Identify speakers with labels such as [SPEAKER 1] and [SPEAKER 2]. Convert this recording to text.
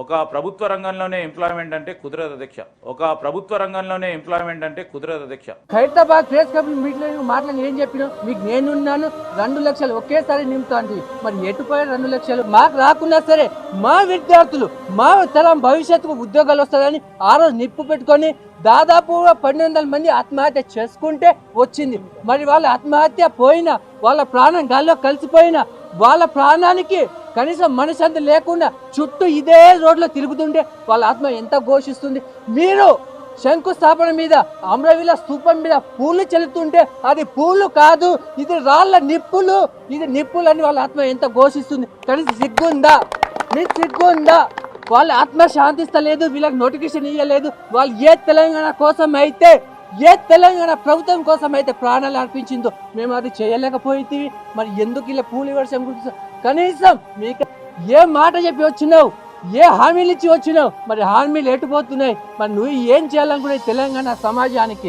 [SPEAKER 1] ఒక ప్రభుత్వ రంగంలోనే ఎంప్లాయ్మెంట్ అంటే కుదరదు అధ్యక్ష. ఒక ప్రభుత్వ రంగంలోనే ఎంప్లాయ్మెంట్ అంటే కుదరదు అధ్యక్ష.
[SPEAKER 2] ఖైరతాబాద్ ప్రెస్ క్లబ్ మీటింగ్ మాటలు ఏం చెప్పినా మీకు నేనున్నాను 2 లక్షలు ఒకేసారి నింపుతాండి. మరి ఎటుపోయే 2 లక్షలు మాకు రాకున్నా సరే మా విద్యార్థులు మా తరం భవిష్యత్తుకు ఉద్యోగాలు వస్తాయని ఆ రోజు నిప్పు పెట్టుకొని దాదాపు 1200 మంది ఆత్మహత్య చేసుకుంటే వచ్చింది. మరి వాళ్ళ ఆత్మహత్య పోయినా వాళ్ళ ప్రాణం గాల్లో కలిసిపోయినా వాళ్ళ ప్రాణానికి కనీసం మనశ్శాంతి లేకుండా చుట్టూ ఇదే రోడ్లో తిరుగుతుంటే వాళ్ళ ఆత్మ ఎంత ఘోషిస్తుంది. మీరు శంకుస్థాపన మీద అమరవీల స్తూపం మీద పూలు చెల్లుతుంటే అది పూలు కాదు, ఇది రాళ్ళ నిప్పులు, ఇది నిప్పులు అని వాళ్ళ ఆత్మ ఎంత ఘోషిస్తుంది. కనీసం సిగ్గుందా? మీకు సిగ్గుందా? వాళ్ళ ఆత్మ శాంతిస్తలేదు, వీళ్ళకి నోటిఫికేషన్ ఇవ్వలేదు. వాళ్ళు ఏ తెలంగాణ కోసం అయితే ఏ తెలంగాణ ప్రభుత్వం కోసం అయితే ప్రాణాలు అర్పించిందో మేము అది చేయలేకపోయింది. మరి ఎందుకు ఇలా పూలి వర్షం గురించి కనీసం మీకు ఏ మాట చెప్పి వచ్చినావు, ఏ హామీలు ఇచ్చి వచ్చినావు? మరి హామీలు ఎటుపోతున్నాయి? మరి నువ్వు ఏం చేయాలనుకునే తెలంగాణ సమాజానికి?